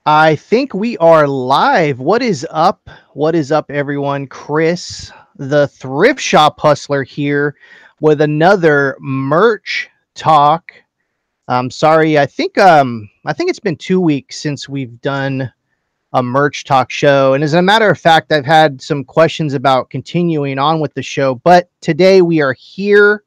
I think we are live. What is up? What is up, everyone? Chris, the thrift shop hustler, here with another merch talk. Sorry, I think it's been 2 weeks since we've done a merch talk show, and as a matter of fact, I've had some questions about continuing on with the show. But today we are here.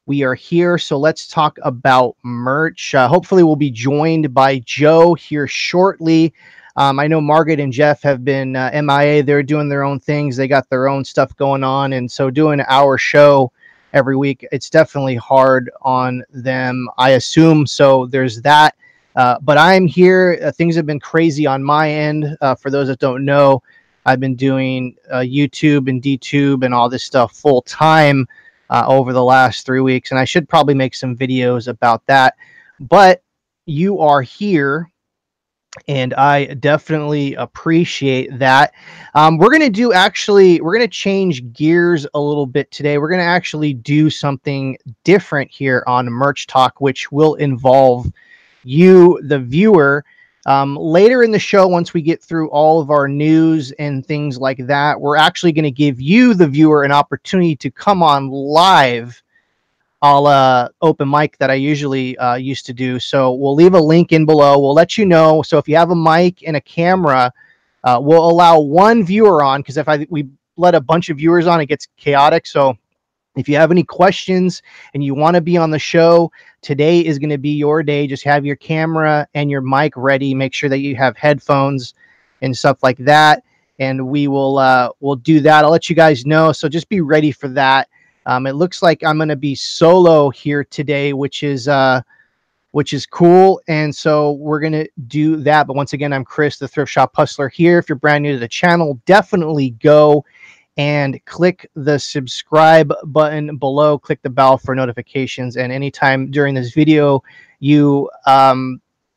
We are here, so let's talk about merch. Hopefully, we'll be joined by Joe here shortly. I know Margaret and Jeff have been MIA. They're doing their own things. They got their own stuff going on, and so doing our show every week, it's definitely hard on them. I assume so. There's that. But I'm here. Things have been crazy on my end. For those that don't know, I've been doing YouTube and DTube and all this stuff full time over the last 3 weeks, and I should probably make some videos about that. But you are here, and I definitely appreciate that. We're gonna change gears a little bit today. We're gonna actually do something different here on Merch Talk, which will involve you, the viewer. Later in the show, once we get through all of our news and things like that, we're actually going to give you, the viewer, an opportunity to come on live, a la open mic that I usually used to do. So we'll leave a link in below. We'll let you know. So if you have a mic and a camera, we'll allow one viewer on, because we let a bunch of viewers on, it gets chaotic. So if you have any questions and you want to be on the show, today is going to be your day. Just have your camera and your mic ready. Make sure that you have headphones and stuff like that. And we'll do that. I'll let you guys know. So just be ready for that. It looks like I'm going to be solo here today, which is cool. And so we're going to do that. But once again, I'm Chris, the Thrift Shop Hustler here. If you're brand new to the channel, definitely go and click the subscribe button below. Click the bell for notifications. And anytime during this video you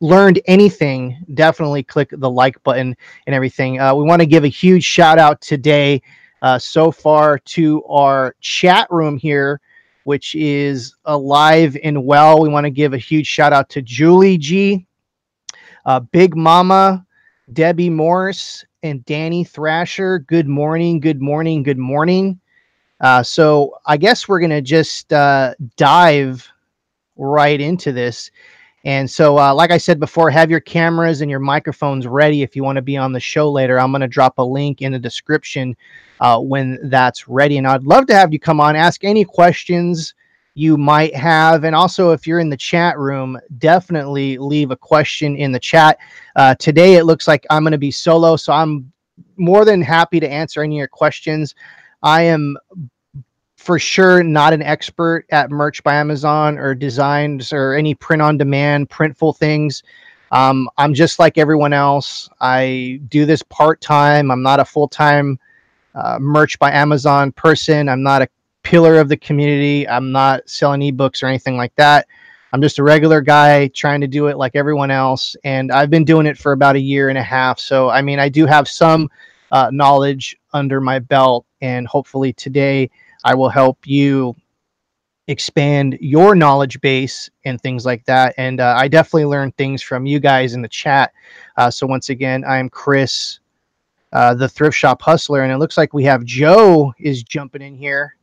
learned anything, definitely click the like button and everything. We want to give a huge shout out today so far to our chat room here, which is alive and well. We want to give a huge shout out to Julie G, Big Mama, Debbie Morse, and Danny Thrasher. Good morning, good morning, good morning. So I guess we're going to just dive right into this. And so, like I said before, have your cameras and your microphones ready if you want to be on the show later. I'm going to drop a link in the description when that's ready. And I'd love to have you come on, ask any questions you might have. And also, if you're in the chat room, definitely leave a question in the chat. Today, it looks like I'm going to be solo, so I'm more than happy to answer any of your questions. I am for sure not an expert at merch by Amazon or designs or any print-on-demand, Printful things. I'm just like everyone else. I do this part-time. I'm not a full-time merch by Amazon person. I'm not a pillar of the community. I'm not selling ebooks or anything like that. I'm just a regular guy trying to do it like everyone else. And I've been doing it for about 1.5 years. So, I mean, I do have some knowledge under my belt, and hopefully today I will help you expand your knowledge base and things like that. And I definitely learned things from you guys in the chat. So once again, I'm Chris, the Thrift Shop Hustler, and it looks like we have Joe is jumping in here.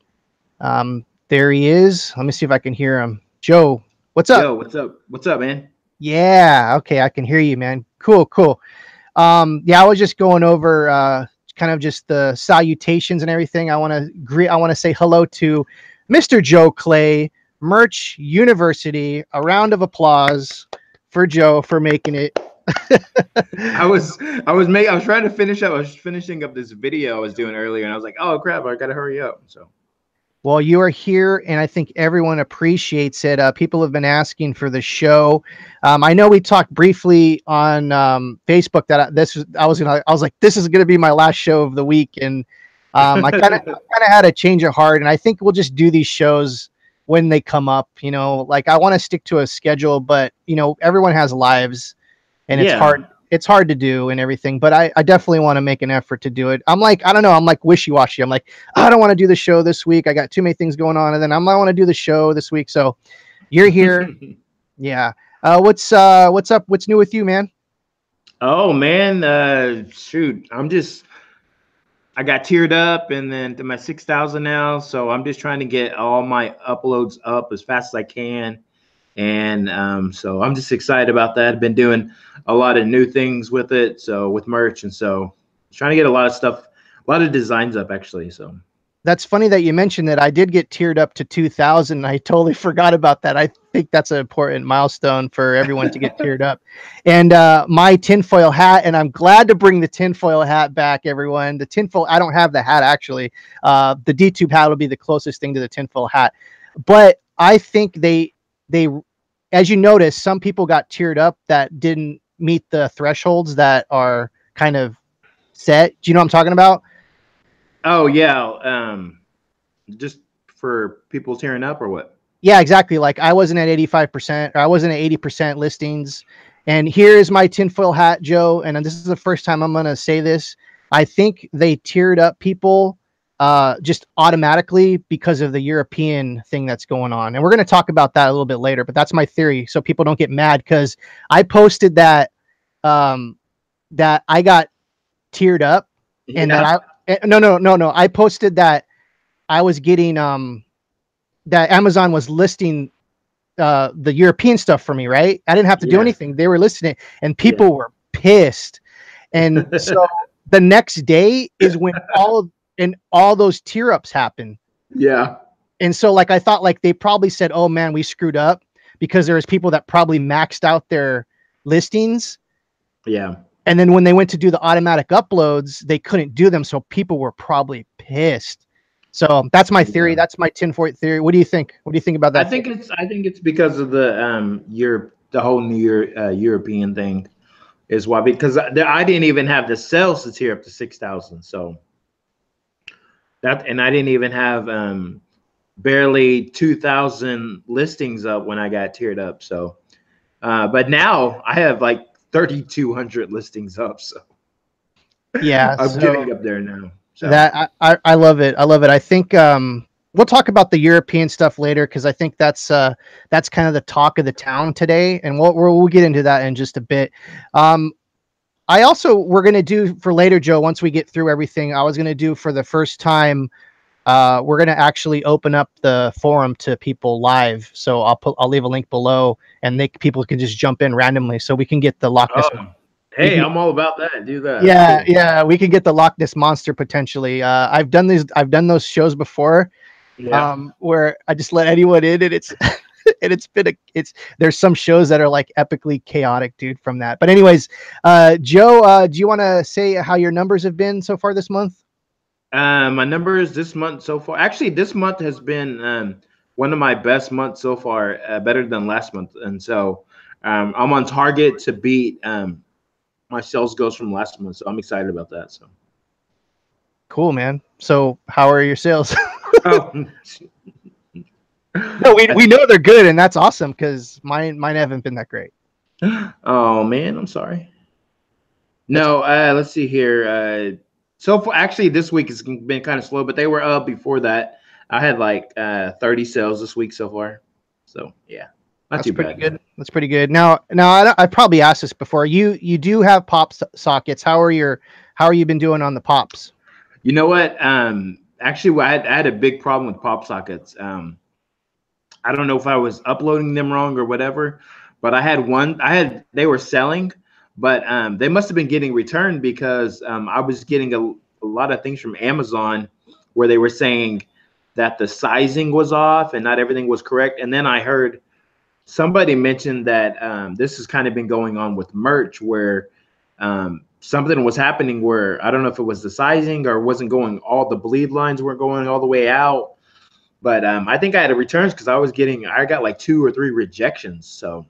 There he is. Let me see if I can hear him. Joe, what's up? Yo, what's up? What's up, man? Yeah, okay, I can hear you, man. Cool, cool. Yeah, I was just going over kind of just the salutations and everything. I want to say hello to Mr. Joe Clay, Merch University. A round of applause for Joe for making it. I was trying to finish up. I was finishing up this video I was doing earlier, and I was like, oh crap, I gotta hurry up. So well, you are here, and I think everyone appreciates it. People have been asking for the show. I know we talked briefly on Facebook that I was like, this is gonna be my last show of the week, and I kind of had a change of heart, and I think we'll just do these shows when they come up. You know, like I want to stick to a schedule, but you know, everyone has lives, and yeah. it's hard to do and everything, but I definitely want to make an effort to do it. I'm like, I don't know, I'm like wishy-washy. I'm like, I don't want to do the show this week. I got too many things going on, and then I want to do the show this week. So you're here. Yeah. What's up? What's new with you, man? Oh man, shoot, I got tiered up and then to my 6,000 now, so I'm just trying to get all my uploads up as fast as I can. And so I'm just excited about that. I've been doing a lot of new things with it, so with merch, and so trying to get a lot of stuff, a lot of designs up actually. So That's funny that you mentioned that. I did get tiered up to 2,000. I totally forgot about that. I think that's an important milestone for everyone to get tiered up. And my tinfoil hat, and I'm glad to bring the tinfoil hat back, everyone. The tinfoil, I don't have the hat actually. The D-tube hat will be the closest thing to the tinfoil hat. But I think they, as you notice, some people got tiered up that didn't meet the thresholds that are kind of set. Do you know what I'm talking about? oh yeah, just for people tearing up or what? Yeah, exactly. Like I wasn't at 85%, or I wasn't at 80% listings. And here is my tinfoil hat, Joe. And this is the first time I'm going to say this. I think they tiered up people just automatically because of the European thing that's going on. And we're going to talk about that a little bit later, but that's my theory. So people don't get mad because I posted that, that I got tiered up and that Yeah, no. I posted that I was getting, that Amazon was listing the European stuff for me, right? I didn't have to do yeah, anything. They were listing it, and yeah, people were pissed. And so the next day is when all those tier ups happen. yeah, And so like I thought like they probably said, "Oh man, we screwed up," because there was people that probably maxed out their listings. yeah. And then when they went to do the automatic uploads, they couldn't do them. So people were probably pissed. So that's my theory. Yeah. That's my tinfoil theory. What do you think? What do you think about that theory? I think it's because of the Europe, the whole new European thing is why, because I didn't even have the sales to tier up to 6,000. So that, and I didn't even have barely 2,000 listings up when I got tiered up. So but now I have like 3,200 listings up. So Yeah. I'm So getting up there now. So that I love it. I love it. I think we'll talk about the European stuff later because I think that's kind of the talk of the town today, and we'll get into that in just a bit. Um, I also we're gonna do for later, Joe. Once we get through everything, I was gonna do for the first time. We're gonna actually open up the forum to people live, so I'll leave a link below, and people can just jump in randomly, so we can get the Loch Ness. oh, We hey, can I'm all about that. Do that. That's Yeah, cool. yeah, we could get the Loch Ness monster potentially. I've done those shows before, Yeah. where I just let anyone in, and it's and it's there's some shows that are like epically chaotic, dude, from that. But anyways, Joe, do you want to say how your numbers have been so far this month? My numbers this month so far. Actually, this month has been one of my best months so far, better than last month, and so I'm on target to beat my sales goals from last month. So I'm excited about that. So. Cool, man. So how are your sales? Oh, No, we I, know they're good, and that's awesome because mine haven't been that great. oh man, I'm sorry. That's No, let's see here. So far, actually, this week has been kind of slow, but they were up before that. I had like 30 sales this week so far. So yeah, not That's too pretty bad. good. That's pretty good. Now I probably asked this before. You do have sockets. How are you been doing on the pops? You know what? Actually, I had a big problem with pop sockets. I don't know if I was uploading them wrong or whatever, but I had one. They were selling, but they must have been getting returned because I was getting a lot of things from Amazon where they were saying that the sizing was off and not everything was correct. And then I heard somebody mention that this has kind of been going on with merch where something was happening where I don't know if it was the sizing or wasn't going, all the bleed lines weren't going all the way out. But I think I had a returns because I got like 2 or 3 rejections. So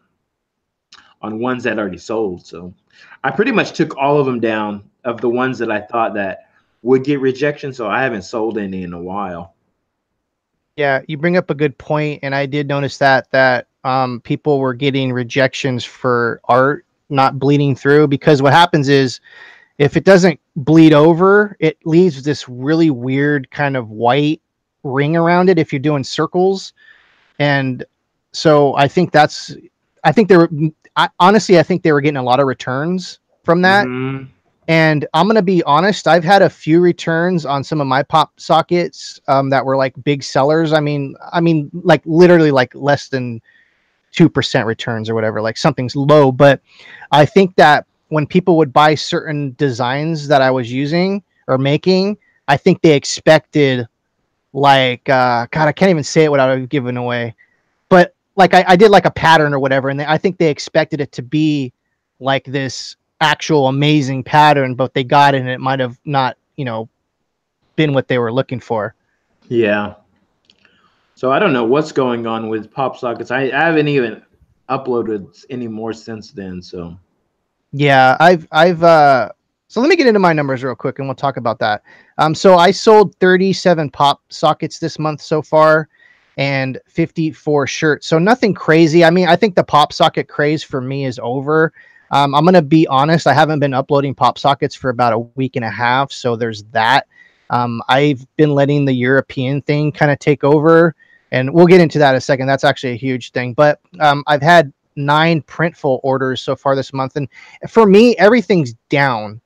on ones that already sold. So I pretty much took all of them down of the ones that I thought that would get rejection. So I haven't sold any in a while. Yeah, you bring up a good point, and I did notice that people were getting rejections for art not bleeding through because what happens is if it doesn't bleed over, it leaves this really weird kind of white ring around it if you're doing circles. And so I think they were honestly I think they were getting a lot of returns from that. Mm-hmm. And I'm gonna be honest, I've had a few returns on some of my pop sockets that were like big sellers. I mean, like literally like less than 2% returns or whatever, like something's low. But I think that when people would buy certain designs that I was using or making, I think they expected like God, I can't even say it without giving away. But like I did like a pattern or whatever, and I think they expected it to be like this actual amazing pattern, but they got it and it might have not, been what they were looking for. Yeah. So I don't know what's going on with pop sockets. I haven't even uploaded any more since then. So Yeah, I've so let me get into my numbers real quick and we'll talk about that. So I sold 37 pop sockets this month so far and 54 shirts. So nothing crazy. I mean, I think the pop socket craze for me is over. I'm gonna be honest, I haven't been uploading pop sockets for about a week and a half, so there's that. I've been letting the European thing kind of take over, and we'll get into that in a second. That's actually a huge thing. But I've had 9 Printful orders so far this month, and for me, everything's down.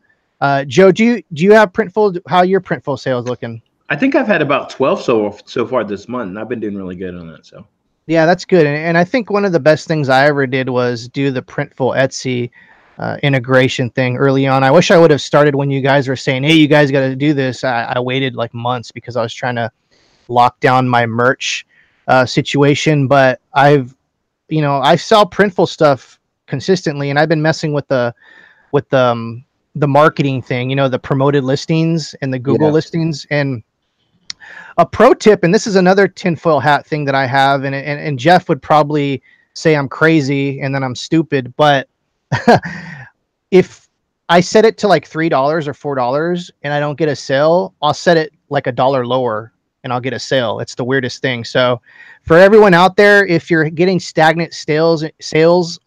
Joe, do you have Printful? How your Printful sales looking? I think I've had about 12 so far this month, and I've been doing really good on that. So Yeah, that's good. And I think one of the best things I ever did was do the Printful Etsy integration thing early on. I wish I would have started when you guys were saying, "Hey, you guys got to do this." I waited like months because I was trying to lock down my merch situation. But I sell Printful stuff consistently, and I've been messing with the marketing thing, the promoted listings and the Google yeah, listings. And a pro tip, and this is another tinfoil hat thing that I have, and Jeff would probably say I'm crazy and then I'm stupid, but if I set it to like $3 or $4 and I don't get a sale, I'll set it like $1 lower and I'll get a sale. It's the weirdest thing. So for everyone out there, if you're getting stagnant sales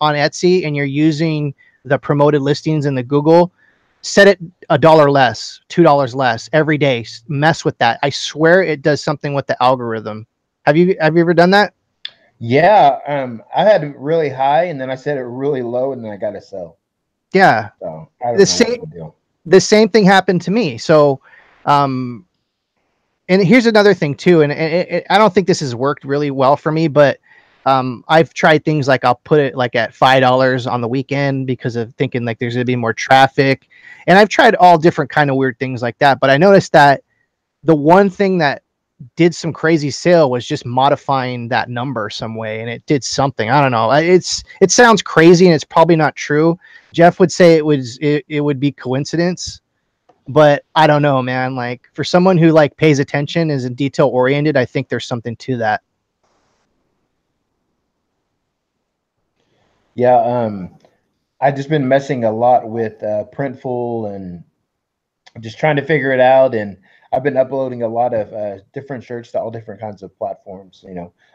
on Etsy and you're using the promoted listings in the Google, set it $1 less, $2 less every day. Mess with that. I swear it does something with the algorithm. Have you ever done that? Yeah, I had it really high, and then I set it really low, and then I got to sell. Yeah. So I The don't know same what's the deal. the same thing happened to me. So um and here's another thing too, and I don't think this has worked really well for me, but I've tried things like I'll put it like at $5 on the weekend because of thinking like there's gonna be more traffic, and I've tried all different kind of weird things like that. But I noticed that the one thing that did some crazy sale was just modifying that number some way, and it did something. I don't know. It sounds crazy, and it's probably not true. Jeff would say it would be coincidence, but I don't know, man. Like for someone who like pays attention, is detail oriented, I think there's something to that. Yeah, I've just been messing a lot with Printful and just trying to figure it out. And I've been uploading a lot of different shirts to all different kinds of platforms,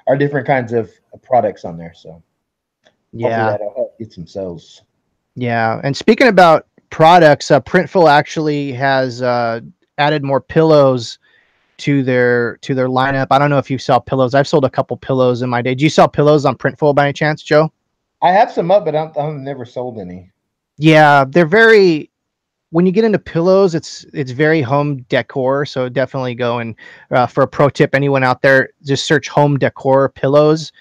or different kinds of products on there. So hopefully Yeah, that'll help get some sales. yeah. And speaking about products, Printful actually has added more pillows to their lineup. I don't know if you sell pillows. I've sold a couple pillows in my day. Do you sell pillows on Printful by any chance, Joe? I have some up, but I've never sold any. Yeah, they're very. When you get into pillows, it's very home decor. So definitely go and for a pro tip, anyone out there, just search home decor pillows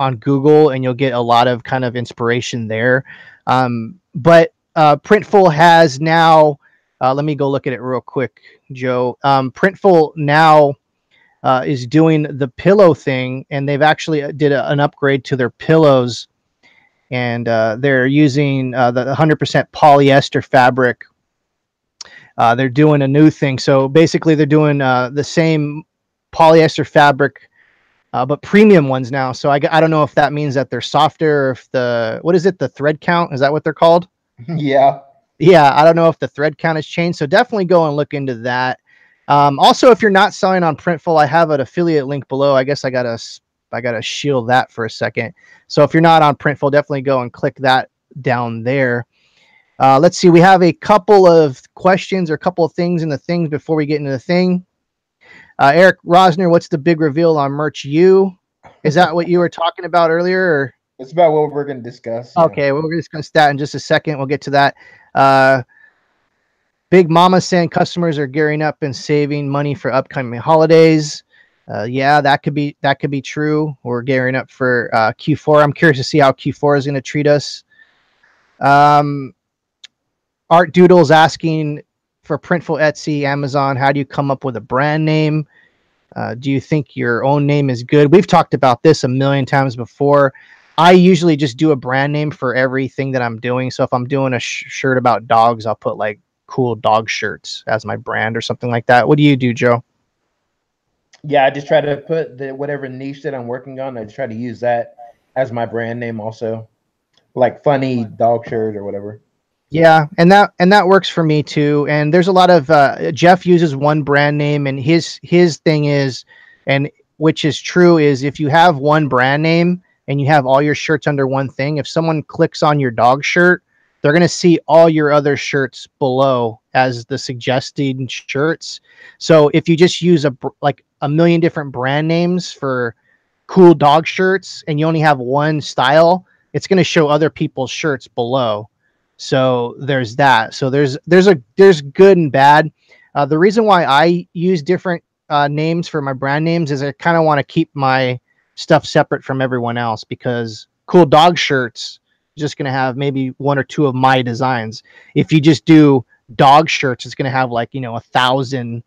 on Google, and you'll get a lot of kind of inspiration there. But Printful has now. Let me go look at it real quick, Joe. Printful now is doing the pillow thing, and they've actually did an upgrade to their pillows, and they're using the 100% polyester fabric. They're doing a new thing. So basically, they're doing the same polyester fabric, but premium ones now. So I don't know if that means that they're softer, or if what is it, the thread count? Is that what they're called? Yeah. Yeah, I don't know if the thread count has changed. So definitely go and look into that. Also, if you're not selling on Printful, I have an affiliate link below. I guess I gotta shield that for a second. So if you're not on Printful, definitely go and click that down there. Let's see. We have a couple of questions or a couple of things in the things before we get into the thing. Eric Rosner, what's the big reveal on merch? Is that what you were talking about earlier? Or? That's about what we're going to discuss. Yeah. Okay, well, we're going to discuss that in just a second. We'll get to that. Big Mama saying customers are gearing up and saving money for upcoming holidays. Yeah, that could be true. We're gearing up for Q4. I'm curious to see how Q4 is going to treat us. Art Doodle's asking for Printful, Etsy, Amazon. How do you come up with a brand name? Do you think your own name is good? We've talked about this a million times before. I usually just do a brand name for everything that I'm doing. So if I'm doing a shirt about dogs, I'll put like cool dog shirts as my brand or something like that. What do you do, Joe? Yeah, I just try to put the whatever niche that I'm working on. I just try to use that as my brand name also, like funny dog shirt or whatever. Yeah, and that works for me too. And there's a lot of Jeff uses one brand name, and his thing is, and which is true, is if you have one brand name and you have all your shirts under one thing, if someone clicks on your dog shirt, they're gonna see all your other shirts below as the suggested shirts. So if you just use like a million different brand names for cool dog shirts and you only have one style, it's gonna show other people's shirts below. So there's that. So there's good and bad. The reason why I use different names for my brand names is I kind of want to keep my stuff separate from everyone else, because cool dog shirts is just going to have maybe one or two of my designs. If you just do dog shirts, it's going to have like 1,000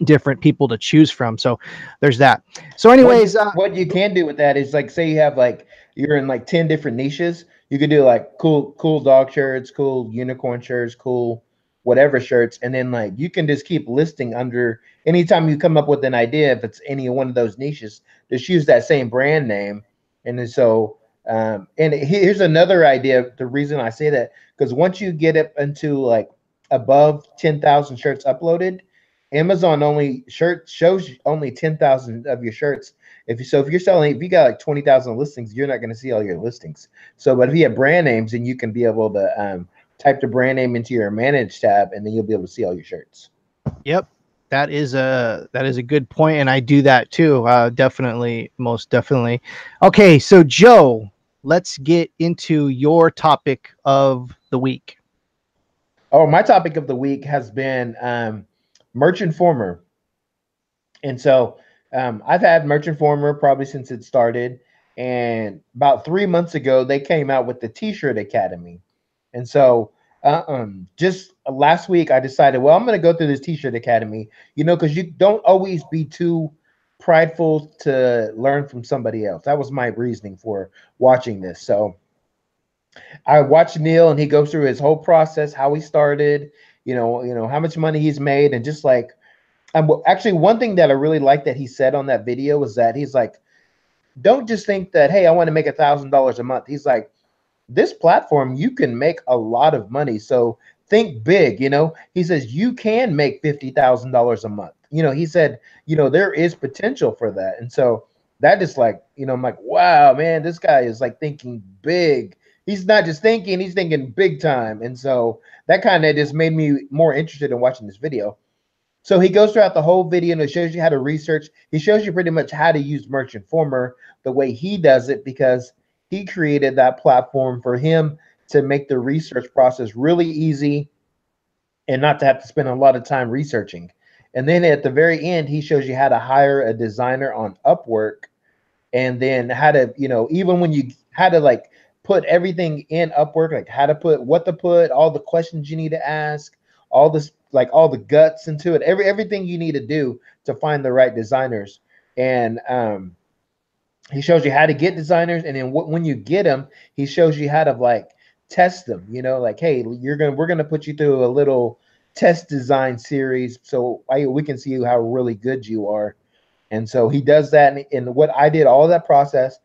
different people to choose from. So there's that. So anyways, What you can do with that is like, say you have like, you're in like 10 different niches. You could do like cool dog shirts, cool unicorn shirts, cool whatever shirts, and then like you can just keep listing under anytime you come up with an idea, if it's any one of those niches, just use that same brand name. And then so and here's another idea. The reason I say that, because once you get up into like above 10,000 shirts uploaded, Amazon only shirt shows only 10,000 of your shirts. If you're selling, if you got like 20,000 listings, you're not going to see all your listings. So, but if you have brand names, then you can be able to type the brand name into your manage tab, and then you'll be able to see all your shirts. yep, that is a good point, and I do that too. Definitely, most definitely. Okay, so Joe, let's get into your topic of the week. Oh, my topic of the week has been Merchant Former. And so I've had Merchant Former probably since it started. And about 3 months ago, they came out with the T-shirt Academy. And so just last week, I decided, well, I'm going to go through this T-shirt Academy, because you don't always be too prideful to learn from somebody else. That was my reasoning for watching this. So I watched Neil, and he goes through his whole process, how he started, how much money he's made, and just like, actually, one thing that I really like that he said on that video was that he's like, don't just think that, hey, I want to make $1,000 a month. He's like, this platform, you can make a lot of money. So think big, He says you can make $50,000 a month. He said, there is potential for that. And so that is like, I'm like, wow, man, this guy is like thinking big. He's not just thinking, he's thinking big time. And so that kind of just made me more interested in watching this video. So he goes throughout the whole video and it shows you how to research. He shows you pretty much how to use Merchant Former the way he does it, because he created that platform for him to make the research process really easy and not to have to spend a lot of time researching. And then at the very end, he shows you how to hire a designer on Upwork, and then how to, even when you had to like put everything in Upwork, like how to put, what to put, all the questions you need to ask, all this, like all the guts into it, everything you need to do to find the right designers. And he shows you how to get designers, and then when you get them, he shows you how to like test them. Like, hey, we're gonna put you through a little test design series so we can see how really good you are. And so he does that. And what I did, all of that process,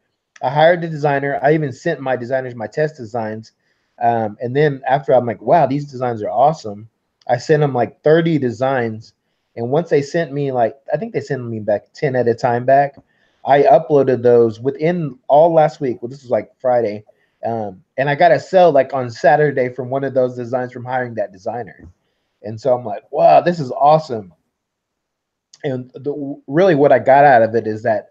I hired the designer. I even sent my designers my test designs. And then after I'm like, wow, these designs are awesome, I sent them like 30 designs. And once they sent me, like, I think they sent me back 10 at a time back, I uploaded those within all last week. Well, this was like Friday. And I got a sell like on Saturday from one of those designs from hiring that designer. And so I'm like, wow, this is awesome. And really what I got out of it is that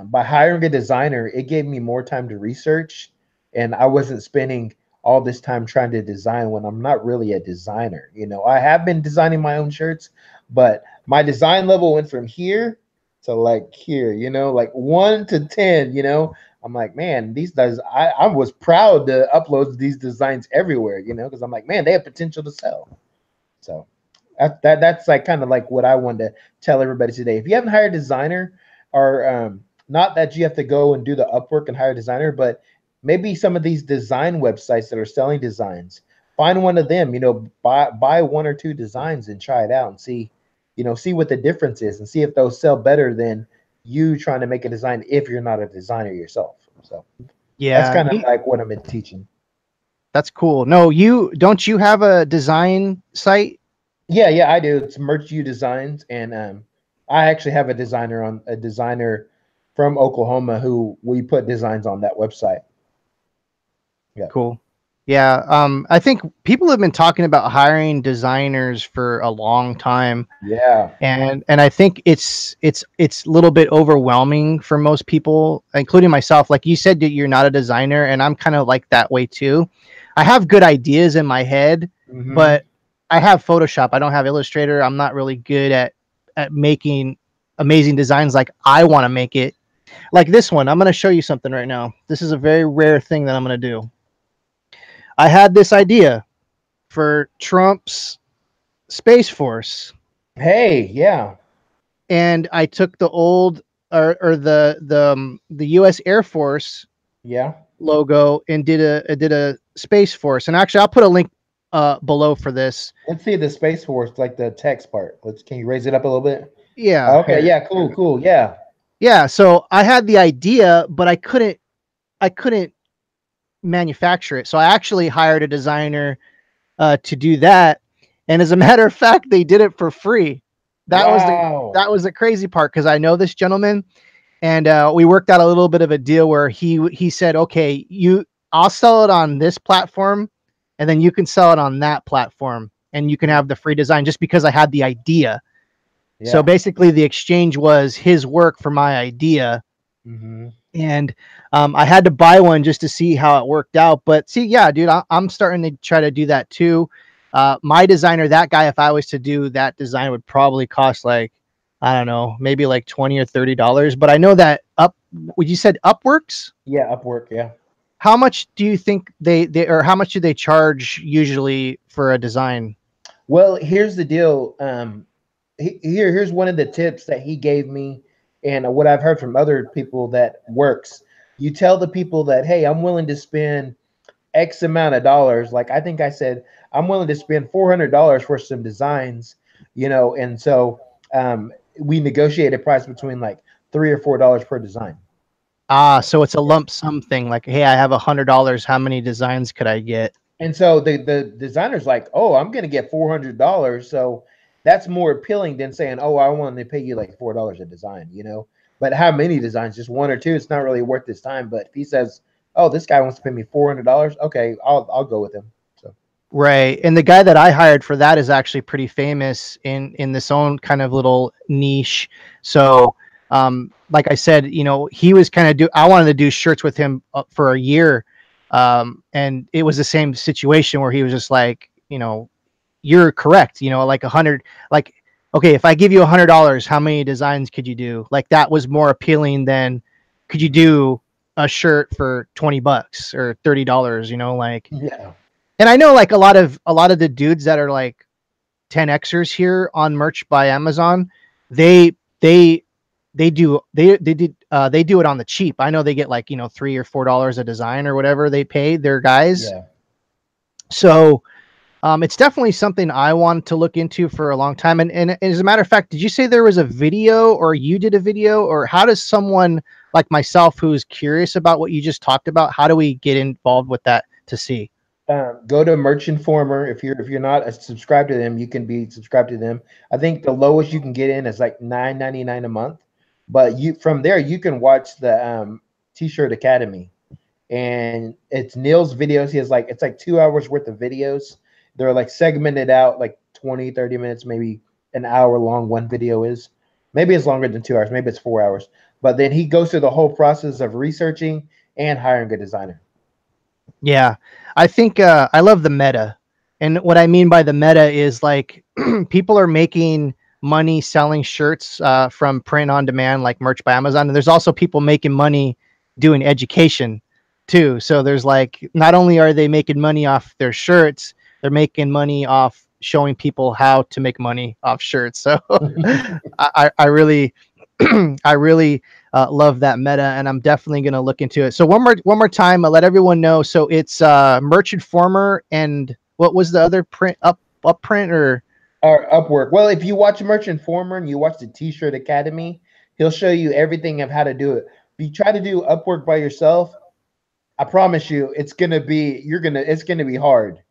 by hiring a designer, it gave me more time to research, and I wasn't spending all this time trying to design when I'm not really a designer. You know, I have been designing my own shirts, but my design level went from here to like here, you know, like 1 to 10, you know. I'm like, man, these guys, I was proud to upload these designs everywhere, you know, because I'm like, man, they have potential to sell. So that's like kind of like what I wanted to tell everybody today. If you haven't hired a designer, or not that you have to go and do the Upwork and hire a designer, but maybe some of these design websites that are selling designs, find one of them. You know, buy 1 or 2 designs and try it out and see, you know, see what the difference is and see if those sell better than you trying to make a design if you're not a designer yourself. So that's Yeah, kind of like what I've been teaching. that's cool. No, you don't you have a design site? Yeah, yeah, I do. It's Merch You Designs, and I actually have a designer from Oklahoma who we put designs on that website. Yeah, Cool. Yeah, I think people have been talking about hiring designers for a long time, yeah, and I think it's a little bit overwhelming for most people, including myself. Like you said, that you're not a designer, and I'm kind of like that way too. I have good ideas in my head, hmm, but I have Photoshop. I don't have Illustrator. I'm not really good at making amazing designs like I want to make it. Like this one, I'm going to show you something right now. This is a very rare thing that I'm going to do. I had this idea for Trump's Space Force, hey, yeah, and I took the old or the U.S. Air Force yeah. logo and did a Space Force. And actually, I'll put a link below for this. Let's see the Space Force, like the text part. Can you raise it up a little bit? Yeah, Okay, here. yeah, cool, cool, yeah, Yeah. So I had the idea, but I couldn't manufacture it. So I actually hired a designer to do that. And as a matter of fact, they did it for free. That was the wow, that was the crazy part because I know this gentleman, and we worked out a little bit of a deal where he said, "Okay, I'll sell it on this platform, and then you can sell it on that platform, and you can have the free design." Just because I had the idea. So yeah, basically, the exchange was his work for my idea, hmm, and I had to buy one just to see how it worked out. But see, yeah, dude, I'm starting to try to do that too. My designer, that guy, if I was to do that design, would probably cost like, I don't know, maybe like $20 or $30. But I know that would you said Upworks? yeah. Upwork, yeah. How much do you think they or how much do they charge usually for a design? Well, here's the deal. Here's one of the tips that he gave me, and what I've heard from other people that works. You tell the people that, hey, I'm willing to spend X amount of dollars. Like I think I said, I'm willing to spend $400 for some designs, you know, and so we negotiate a price between like $3 or $4 per design. Ah, so it's a lump sum thing. Like, hey, I have $100. How many designs could I get? And so the designer's like, oh, I'm going to get $400. So that's more appealing than saying, oh, I want to pay you like $4 a design, you know. But how many designs? Just 1 or 2? It's not really worth his time. But if he says, oh, this guy wants to pay me $400, okay, I'll go with him. So Right. And the guy that I hired for that is actually pretty famous in this own kind of little niche. So like I said, he was kind of I wanted to do shirts with him for a year. And it was the same situation where he was just like, you're correct, like 100, like, okay, if I give you $100, how many designs could you do? Like that was more appealing than could you do a shirt for $20 or $30, like. yeah, And I know like a lot of the dudes that are like 10xers here on Merch by Amazon, they they they do it on the cheap. I know they get like, $3 or $4 a design or whatever they pay their guys. yeah. So it's definitely something I want to look into for a long time. And as a matter of fact, did you say there was a video or you did a video, or how does someone like myself who's curious about what you just talked about, how do we get involved with that to see? Go to Merch Informer. If you're not subscribed to them, you can be subscribed to them. I think the lowest you can get in is like $9.99 a month, but you from there you can watch the T-shirt Academy, and it's Neil's videos. He has like it's like 2 hours worth of videos. They're like segmented out like 20, 30 minutes, maybe an hour long. One video is maybe it's longer than 2 hours. Maybe it's 4 hours. but then he goes through the whole process of researching and hiring a designer. Yeah, I think I love the meta, and what I mean by the meta is like people are making money selling shirts from print on demand, like merch by Amazon, and there's also people making money doing education too. So there's like not only are they making money off their shirts, they're making money off showing people how to make money off shirts. So I really I really love that meta, and I'm definitely going to look into it. So one more time, I'll let everyone know. So it's Merch Informer, and what was the other print up print or Or Upwork. Well, if you watch Merch Informer and you watch the T-shirt Academy, he'll show you everything of how to do it. If you try to do Upwork by yourself, I promise you, it's gonna be hard.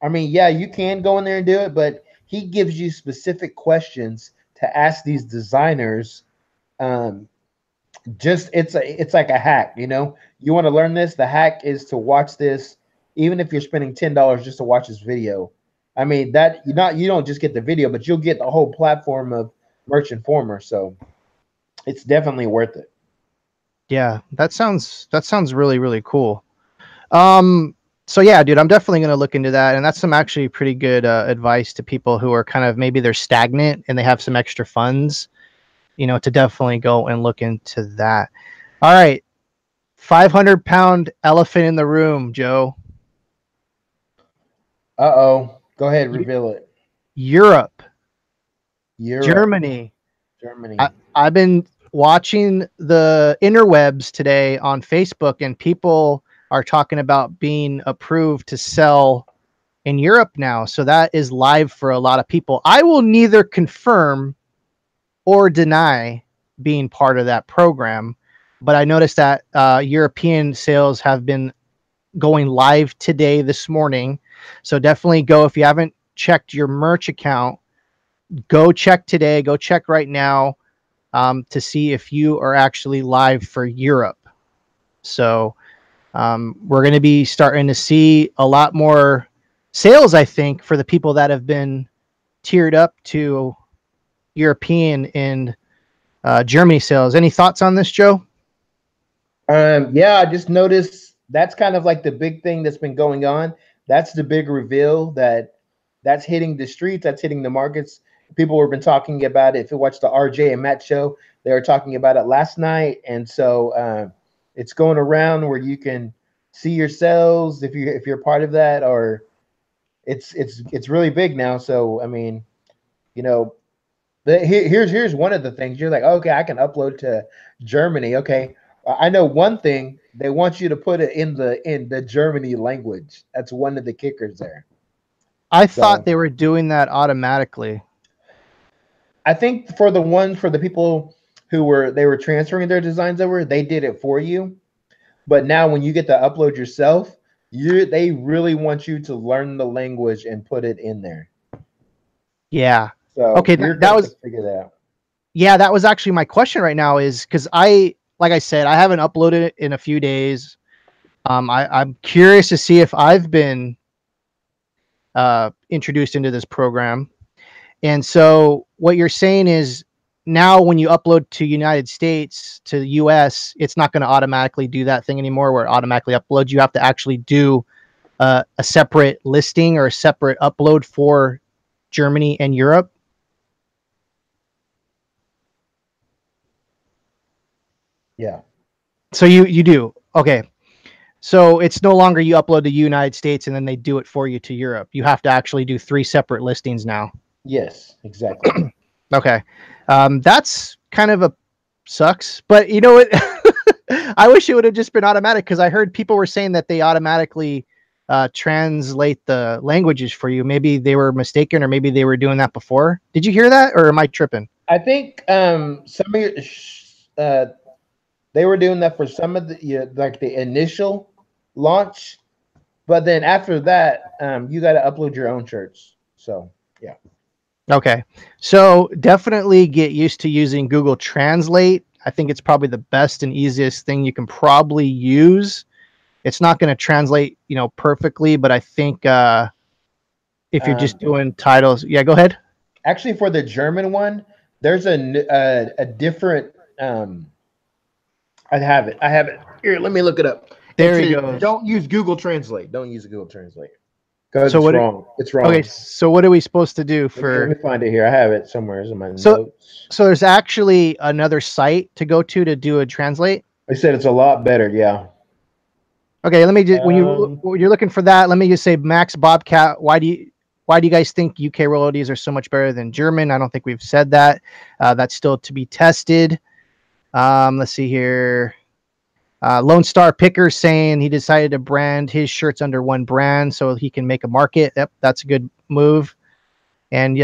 I mean, yeah, you can go in there and do it, but he gives you specific questions to ask these designers. Um, just it's like a hack, you know. You want to learn this? The hack is to watch this, even if you're spending $10 just to watch this video. I mean, that you don't just get the video, but you'll get the whole platform of Merch Informer. So it's definitely worth it. yeah, that sounds really really cool. So yeah, dude, I'm definitely going to look into that, and that's some actually pretty good advice to people who are kind of maybe they're stagnant and they have some extra funds, to definitely go and look into that. All right, 500-pound elephant in the room, Joe. Uh-oh. Go ahead, reveal it. Europe, Europe, Germany. Germany. I've been watching the interwebs today on Facebook, and people are talking about being approved to sell in Europe now. So that is live for a lot of people. I will neither confirm or deny being part of that program, but I noticed that European sales have been going live today, this morning. So definitely go if you haven't checked your merch account. Go check today. Go check right now to see if you are actually live for Europe. So we're going to be starting to see a lot more sales, I think, for the people that have been tiered up to European and Germany sales. Any thoughts on this, Joe? Yeah, I just noticed that's kind of like the big thing that's been going on. That's the big reveal that's hitting the streets, that's hitting the markets. People have been talking about it. If you watch the RJ and Matt show, they were talking about it last night, and so it's going around where you can see yourselves if you're part of that, or it's really big now. So I mean, you know, here's one of the things you're like, okay, I can upload to Germany. Okay, I know one thing. They want you to put it in the Germany language. That's one of the kickers there. I thought So they were doing that automatically. I think for the people who were transferring their designs over, they did it for you. But now when you get to upload yourself, they really want you to learn the language and put it in there. Yeah. So Okay, you're that gonna have was to figure that out. yeah, that was actually my question right now is because like I said, I haven't uploaded it in a few days. I'm curious to see if I've been introduced into this program. And so what you're saying is now when you upload to United States to the US, it's not going to automatically do that thing anymore where it automatically uploads. You have to actually do a separate listing or a separate upload for Germany and Europe. Yeah. So you do. Okay. So it's no longer you upload to United States and then they do it for you to Europe. You have to actually do 3 separate listings now. Yes, exactly. Okay. That's kind of a sucks, but you know what? I wish it would have just been automatic because I heard people were saying that they automatically translate the languages for you. Maybe they were mistaken or maybe they were doing that before. Did you hear that or am I tripping? I think some of they were doing that for some of the like the initial launch, but then after that, you got to upload your own shirts. So yeah. Okay. So definitely get used to using Google Translate. I think it's probably the best and easiest thing you can probably use. It's not going to translate, perfectly, but I think if you're just Um, doing titles, yeah, go ahead. Actually, for the German one, there's a different. I have it. I have it. Here, let me look it up. There he Says, goes. don't use Google Translate. Don't use Google Translate. Because So it's what? wrong. It's wrong. Okay, so what are we supposed to do Let me for? find it here. I have it somewhere in my So notes. so there's actually another site to go to do a translate. They said it's a lot better. Yeah. Okay, let me just Um, when you're looking for that, let me just say Max Bobcat. Why do you guys think UK royalties are so much better than German? I don't think we've said that. That's still to be tested. Let's see here. Lone Star Picker saying he decided to brand his shirts under one brand so he can make a market. Yep, that's a good move. And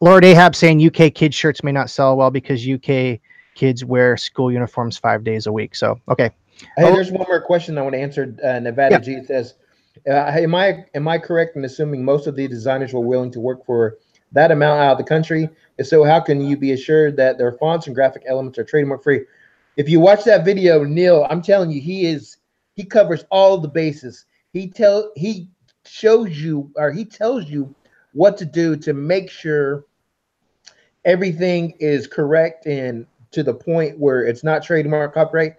Lord Ahab saying UK kids shirts may not sell well because UK kids wear school uniforms 5 days a week. So okay. hey, Oh there's one more question I want to answer. Nevada yeah. G says, am I correct in assuming most of the designers were willing to work for that amount out of the country? If so, how can you be assured that their fonts and graphic elements are trademark free? If you watch that video, Neil, I'm telling you, he covers all the bases. He shows you, or he tells you what to do to make sure everything is correct and to the point where it's not trademark copyright.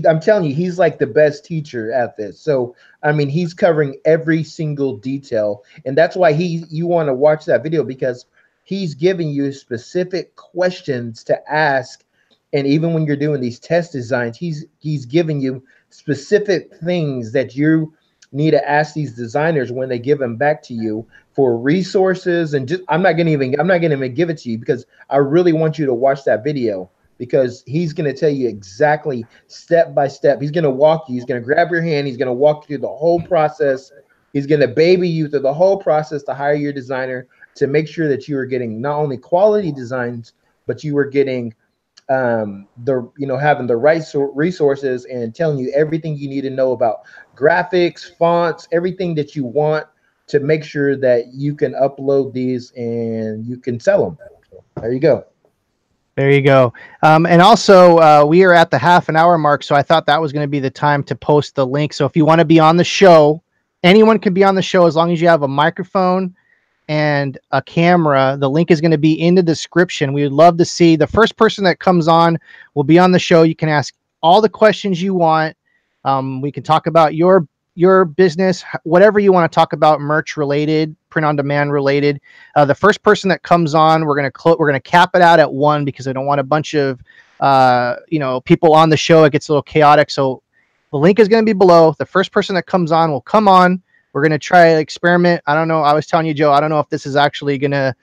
I'm telling you, he's like the best teacher at this. So I mean, he's covering every single detail, and that's why you want to watch that video, because he's giving you specific questions to ask. And even when you're doing these test designs, he's giving you specific things that you need to ask these designers when they give them back to you for resources. And just I'm not gonna even give it to you, because I really want you to watch that video, because he's going to tell you exactly step by step. He's going to walk you. He's going to grab your hand. He's going to walk you through the whole process. He's going to baby you through the whole process to hire your designer, to make sure that you are getting not only quality designs, but you are getting having the right resources, and telling you everything you need to know about graphics, fonts, everything that you want, to make sure that you can upload these and you can sell them. So there you go. There you go. And also, we are at the half an hour mark, so I thought that was going to be the time to post the link. So if you want to be on the show, anyone can be on the show as long as you have a microphone and a camera. The link is going to be in the description. We would love to see the first person that comes on will be on the show. You can ask all the questions you want. We can talk about your business, whatever you want to talk about, merch related, print on demand related. The first person that comes on, we're gonna cap it out at one, because I don't want a bunch of people on the show. It gets a little chaotic. So the link is going to be below. The first person that comes on will come on. We're going to try an experiment. I don't know. I was telling you, Joe, I don't know if this is actually going to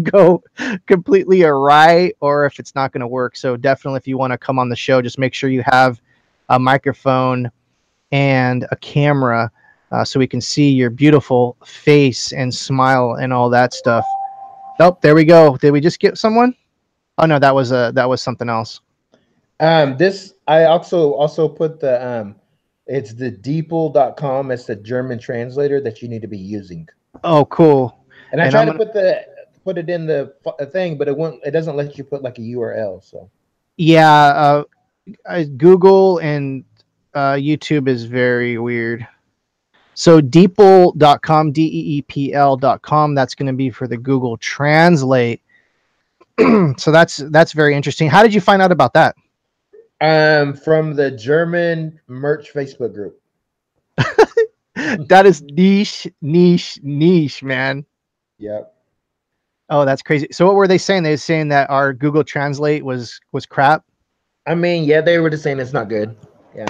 go completely awry or if it's not going to work. So definitely, if you want to come on the show, just make sure you have a microphone and a camera, so we can see your beautiful face and smile and all that stuff. Oh, there we go. Did we just get someone? Oh no, that was something else. This I also put it's the deeple.com. It's the German translator that you need to be using. Oh, cool. And I And try to put it in the thing, but it doesn't let you put like a URL. So yeah, Google and YouTube is very weird. So deepl.com, deepl.com, that's going to be for the Google Translate. So that's very interesting. How did you find out about that? from the German merch Facebook group. That is niche, man. Yep. Oh, that's crazy. So what were they saying? They were saying that our Google Translate was crap. I mean, yeah, they were just saying it's not good. Yeah.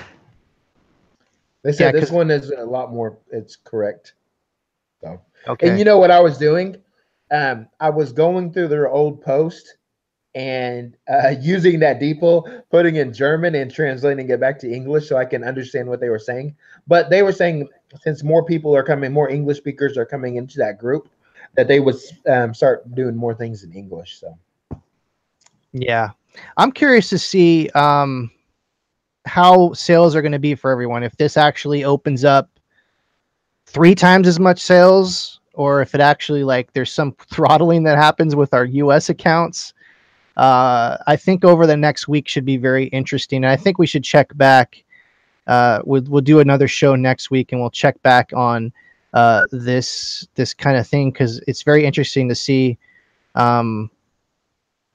They Yeah, said this because one is a lot more. It's correct. So, and okay. you know what I was doing? I was going through their old post and using that DeepL, putting in German and translating it back to English so I can understand what they were saying. But they were saying, since more people are coming, more English speakers are coming into that group, that they would start doing more things in English. So Yeah, I'm curious to see how sales are going to be for everyone. If this actually opens up 3 times as much sales, or if it actually, like, there's some throttling that happens with our US accounts. I think over the next week should be very interesting. And I think we should check back. We'll do another show next week, and we'll check back on this kind of thing, because it's very interesting to see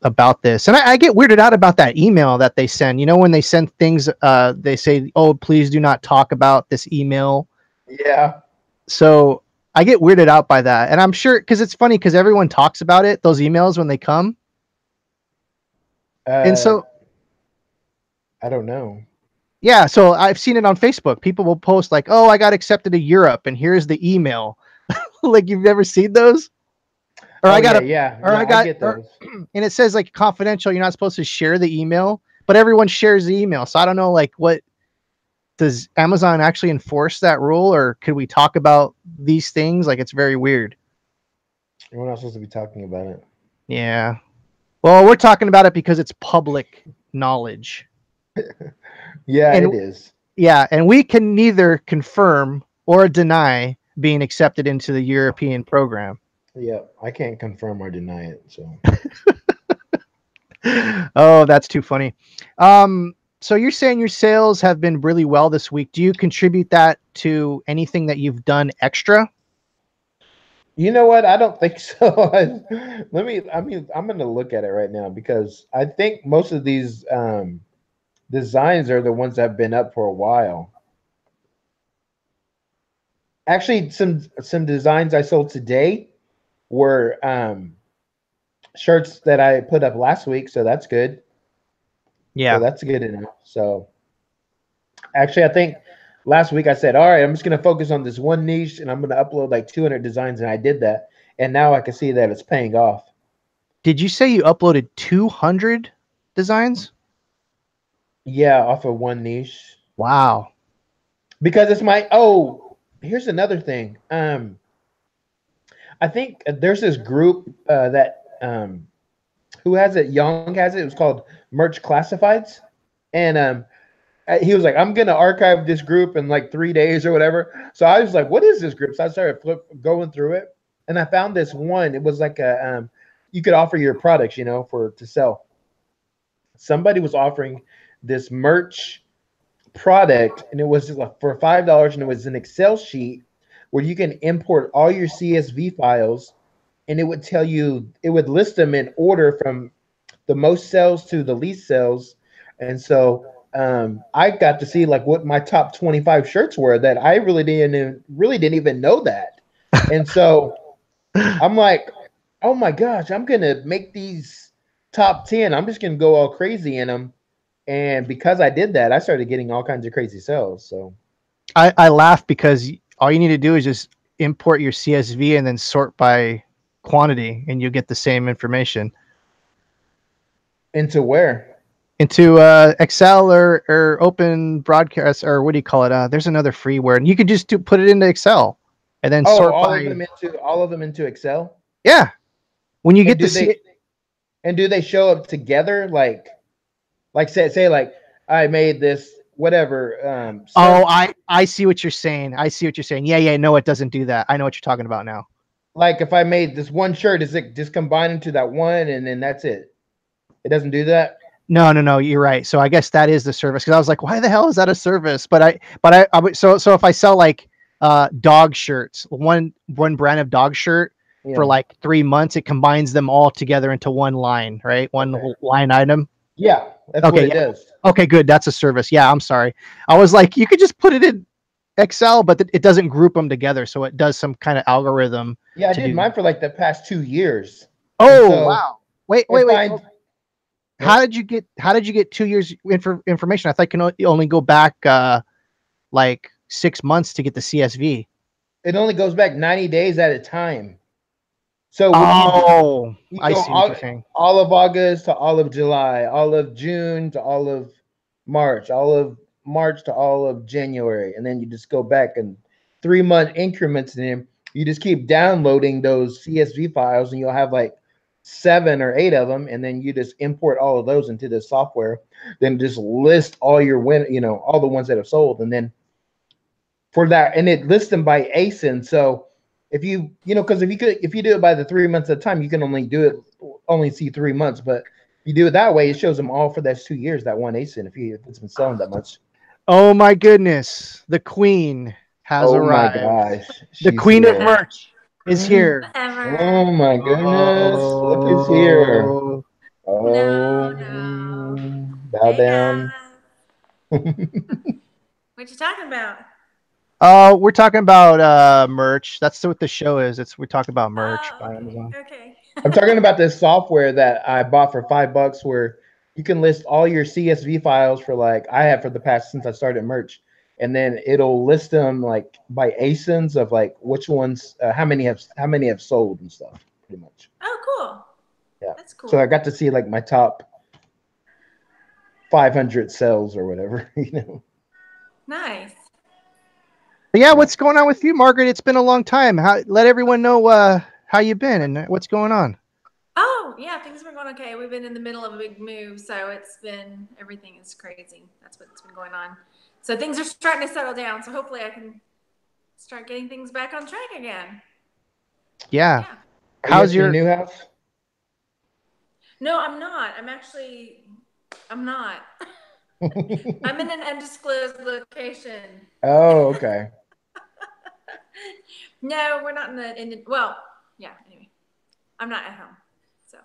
about this, and I get weirded out about that email that they send. You know, when they send things, they say, "Oh, please do not talk about this email." Yeah. So I get weirded out by that, and I'm sure because it's funny because everyone talks about it, those emails when they come, and so I don't know. yeah, so I've seen it on Facebook. People will post like, "Oh, I got accepted to Europe, and here's the email." Like you've never seen those, or Oh I got yeah, or I I got, get those. and it says like confidential. You're not supposed to share the email, but everyone shares the email. So I don't know, like, what does Amazon actually enforce that rule, or could we talk about these things? Like, it's very weird. We're not supposed to be talking about it. Yeah. Well, we're talking about it because it's public knowledge. Yeah, And it is. yeah, and we can neither confirm or deny being accepted into the European program. Yeah, I can't confirm or deny it. So Oh, that's too funny. So you're saying your sales have been really well this week. Do you contribute that to anything that you've done extra? you know what? I don't think so. Let me. I mean, I'm going to look at it right now because I think most of these designs are the ones that have been up for a while. Actually, some designs I sold today were shirts that I put up last week, so that's good. So Yeah. that's good enough. So actually, I think last week I said, all right, I'm just going to focus on this one niche and I'm going to upload like 200 designs. And I did that. And now I can see that it's paying off. Did you say you uploaded 200 designs? Yeah, off of one niche. Wow. Because it's here's another thing. I think there's this group that who has it? Young has it. It was called Merch Classifieds. And he was like, I'm gonna archive this group in like 3 days or whatever. So I was like, what is this group? So I started going through it, and I found this one. It was like a you could offer your products, to sell. Somebody was offering this merch product, and it was like for $5, and it was an Excel sheet where you can import all your CSV files, and it would tell you, it would list them in order from the most sales to the least sales. And so I got to see like what my top 25 shirts were that I really didn't even know that. And so I'm like, oh my gosh, I'm gonna make these top 10. I'm just gonna go all crazy in them. And because I did that, I started getting all kinds of crazy sales. So I laugh because all you need to do is just import your CSV and then sort by quantity, and you'll get the same information into where? into Excel or Open Broadcast, or what do you call it? There's another freeware, and you can just put it into Excel and then sort all by. of them into Excel. Yeah, when you And get to do they show up together? Like say like I made this whatever. Oh, I see what you're saying. I see what you're saying. Yeah. No, it doesn't do that. I know what you're talking about now. Like if I made this one shirt, is it just combined into that one and then that's it? It doesn't do that. No, you're right. So I guess that is the service, because I was like, why the hell is that a service? But I would, so if I sell like dog shirts, one brand of dog shirt for like 3 months, it combines them all together into one line, right? One line item. Yeah, that's what it does. Okay, good. That's a service. Yeah, I'm sorry. I was like, you could just put it in Excel, but it doesn't group them together. So it does some kind of algorithm. Yeah, I did mine for like the past 2 years. Oh, so wow. Wait. Yep. How did you get 2 years information? I thought you can only go back like 6 months to get the CSV. It only goes back 90 days at a time. So I see what you're saying. All of August to all of July, all of June to all of March, all of March to all of January, and then you just go back in 3-month increments, and then you just keep downloading those CSV files, and you'll have like 7 or 8 of them, and then you just import all of those into the software. Then just list all your all the ones that have sold, and then for that, and it lists them by ASIN. So if because if you do it by the 3 months at a time, you can only see 3 months. But if you do it that way, it shows them all for that 2 years, that one ASIN, if it's been selling that much. Oh my goodness, the queen has arrived. Oh my gosh, the queen of merch is here. Oh my goodness, look who's here. Oh, No, no. bow Hey down. guys, what you talking about? We're talking about merch. That's what the show is. We talk about merch Oh, by okay, Amazon. okay. I'm talking about this software that I bought for $5 where you can list all your CSV files for like I have for the past since I started merch, and then it'll list them like by ASINs of like which ones, how many have sold and stuff, pretty much. Oh, cool. Yeah. That's So I cool. got to see like my top 500 cells or whatever, you know. Nice. But yeah, Yeah. what's going on with you, Margaret? It's been a long time. Let everyone know how you been and what's going on. Oh, yeah, things have been going okay. We've been in the middle of a big move, so everything is crazy. That's what's been going on. So things are starting to settle down. So hopefully I can start getting things back on track again. Yeah. Yeah. Are you How's at your your? new house? No, I'm not. I'm not. I'm in an undisclosed location. Oh, okay. No, we're not well, yeah, anyway. I'm not at home. So,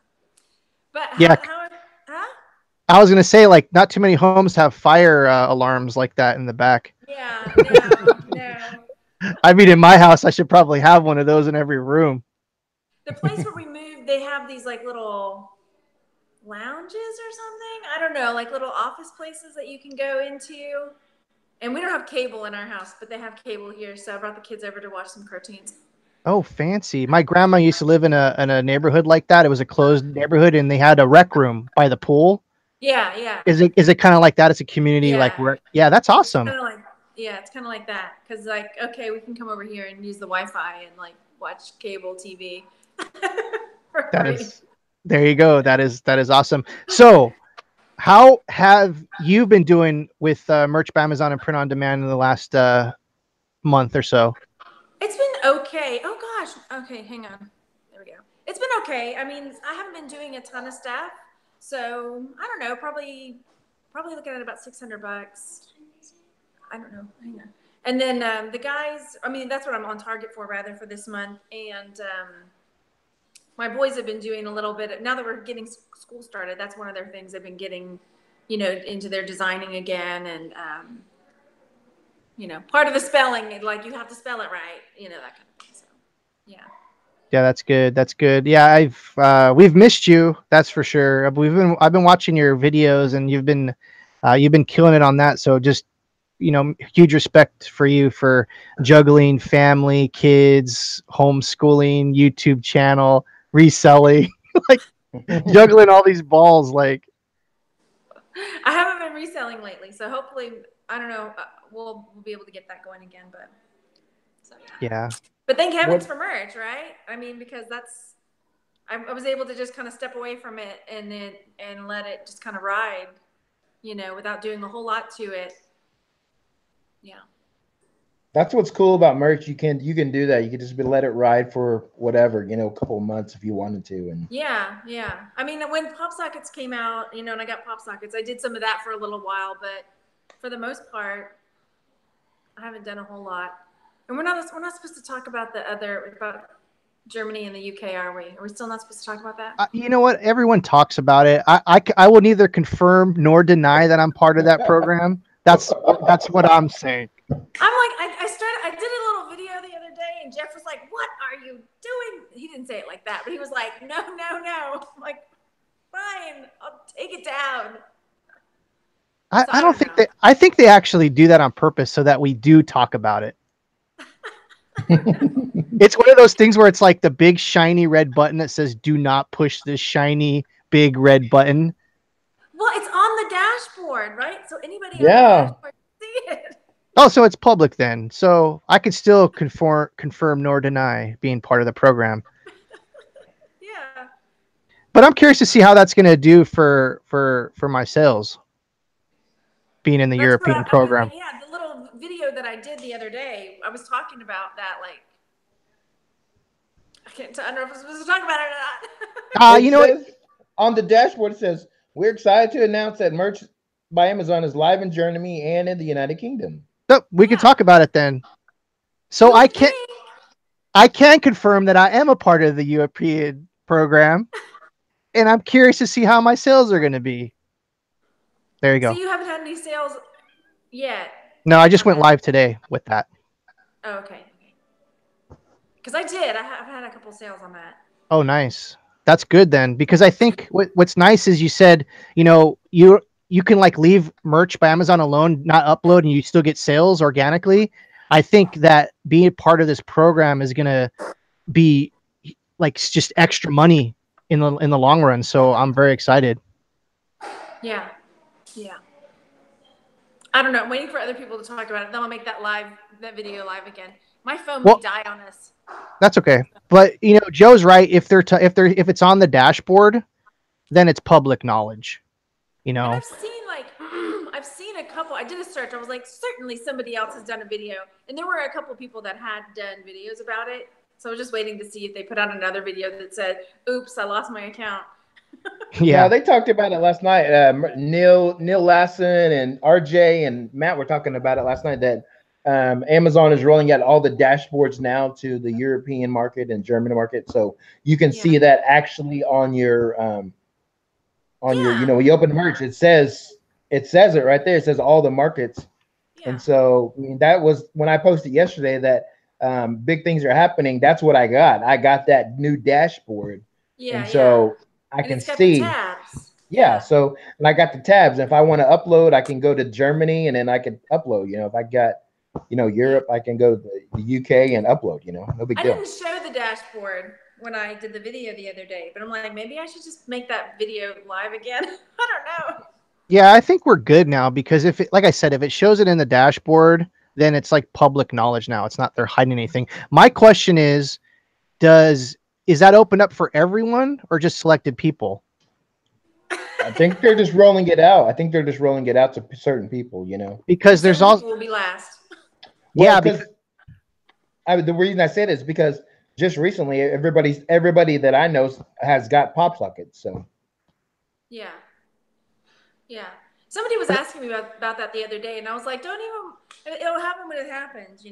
but Yeah, huh? I was gonna say like not too many homes have fire alarms like that in the back. Yeah, no, no. I mean, in my house, I should probably have one of those in every room. The place where we moved, they have these like little lounges or something. I don't know, like little office places that you can go into. And we don't have cable in our house, but they have cable here. So I brought the kids over to watch some cartoons. Oh, fancy! My grandma used to live in a neighborhood like that. It was a closed neighborhood, and they had a rec room by the pool. Yeah, yeah, Is it kind of like that? It's a community like yeah. rec. Yeah, that's It's awesome. kind of like it's kind of like that because like okay, we can come over here and use the Wi-Fi and like watch cable TV for That free. is. There you go. That is awesome. So, how have you been doing with merch by Amazon and print on demand in the last month or so? It's been okay. Oh gosh. Okay, hang on. There we go. It's been okay. I mean, I haven't been doing a ton of stuff, so I don't know. Probably looking at about $600. I don't know. Hang on. And then the guys. I mean, that's what I'm on target for rather for this month. And my boys have been doing a little bit. Now that we're getting school started, that's one of their things they've been getting, into their designing again and. Part of the spelling, like you have to spell it right, that kind of thing. So, yeah. Yeah, that's good. That's good. Yeah, we've missed you. That's for sure. I've been watching your videos, and you've been killing it on that. So just huge respect for you for juggling family, kids, homeschooling, YouTube channel, reselling, like juggling all these balls. Like, I haven't been reselling lately, so hopefully, I don't know, we'll be able to get that going again. But so yeah. yeah, But thank heavens What for merch, right? I mean, because I was able to just kind of step away from it and let it just kind of ride, without doing a whole lot to it. Yeah. that's what's cool about merch. You can do that. You can just let it ride for whatever, a couple of months if you wanted to. And Yeah, yeah. I mean, when Pop Sockets came out, and I got Pop Sockets, I did some of that for a little while, but for the most part, I haven't done a whole lot. And we're not supposed to talk about about Germany and the UK, are we? Are we still not supposed to talk about that? you know what? Everyone talks about it. I will neither confirm nor deny that I'm part of that program. That's what I'm saying. I'm like, I did a little video the other day, and Jeff was like, "What are you doing?" He didn't say it like that, but he was like, "No, no, no." I'm like, "Fine, I'll take it down." So I I don't don't think know. that I think they actually do that on purpose so that we do talk about it. It's one of those things where it's like the big shiny red button that says "Do not push this shiny big red button." Well, it's on the dashboard, right? So anybody on the yeah, dashboard can see it. Oh, so it's public then. So I could still confirm nor deny being part of the program. Yeah. But I'm curious to see how that's going to do for my sales being in the That's what European I mean, program. yeah, the little video that I did the other day, I was talking about that, like, I don't know if I'm supposed to talk about it or not. it You know what? says on the dashboard. It says we're excited to announce that merch by Amazon is live in Germany and in the United Kingdom. No, we can Yeah. talk about it then. So You would think. I can confirm that I am a part of the European program. and I'm curious to see how my sales are going to be. There you So go. you haven't had any sales yet? No, I just on went that? live today with that. Oh, okay. Because I did. I've had a couple sales on that. Oh, nice. That's good then, because I think what's nice is you said, you can like leave merch by Amazon alone, not upload, and you still get sales organically. I think that being a part of this program is gonna be like just extra money in the long run. So I'm very excited. Yeah. Yeah. I don't know. I'm waiting for other people to talk about it. Then I'll make that video live again. My phone may Well, die on us. that's okay. But Joe's right. If if it's on the dashboard, then it's public knowledge. And I've seen I've seen a couple. I did a search. I was like, certainly somebody else has done a video, and there were a couple people that had done videos about it. So I was just waiting to see if they put out another video that said, "Oops, I lost my account." Yeah, No, they talked about it last night. Neil Lassen and RJ and Matt were talking about it last night that Amazon is rolling out all the dashboards now to the European market and German market, so you can see that actually on your when you open merch, it says it right there. It says all the markets, and so I mean, that was when I posted yesterday that big things are happening. That's what I got. I got that new dashboard, and so I can it's got the see. tabs. Yeah, so and I got the tabs. If I want to upload, I can go to Germany and then I can upload. If I got, Europe, I can go to the UK and upload. No big deal. I didn't show the dashboard when I did the video the other day, but I'm like, maybe I should just make that video live again. I don't know. Yeah, I think we're good now because like I said, if it shows it in the dashboard, then it's like public knowledge now. It's not they're hiding anything. My question is that open up for everyone or just selected people? I think they're just rolling it out. I think they're just rolling it out to certain people. Because there's also will be last. Well, yeah, because the reason I say this is because just recently everybody that I know has got pop sockets. So yeah. Somebody was asking me about that the other day, and I was like, don't even. It'll happen when it happens,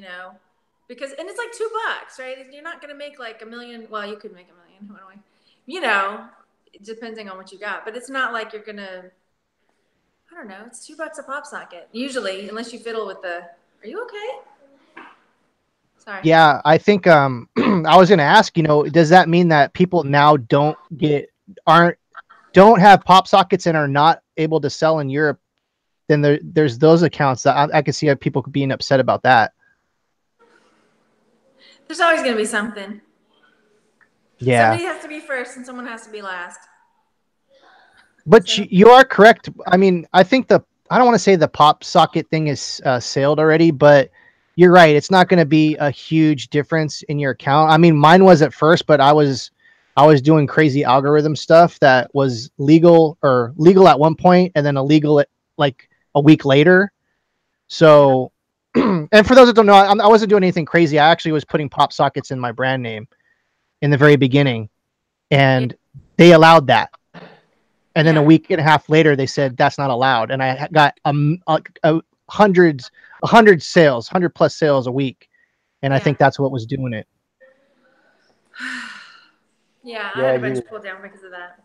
because and it's like $2, right? You're not gonna make like $1 million. Well, you could make $1 million. Depending on what you got, but it's not like you're gonna. I don't know. It's $2 a pop socket usually, unless you fiddle with the. Are you okay? Sorry. Yeah, I think I was going to ask, does that mean that people now don't have pop sockets and are not able to sell in Europe? Then there's those accounts that I could see people being upset about that. There's always going to be something. Yeah. Somebody has to be first and someone has to be last. But you are correct. I mean, I think I don't want to say the pop socket thing is sailed already, but you're right. It's not going to be a huge difference in your account. I mean, mine was at first, but I was doing crazy algorithm stuff that was legal at one point and then illegal at like a week later. So, and for those that don't know, I wasn't doing anything crazy. I actually was putting pop sockets in my brand name in the very beginning, and they allowed that. And then a week and a half later, they said that's not allowed, and I got 100 sales, 100+ sales a week, and I think that's what was doing it. I had a bunch pulled down because of that.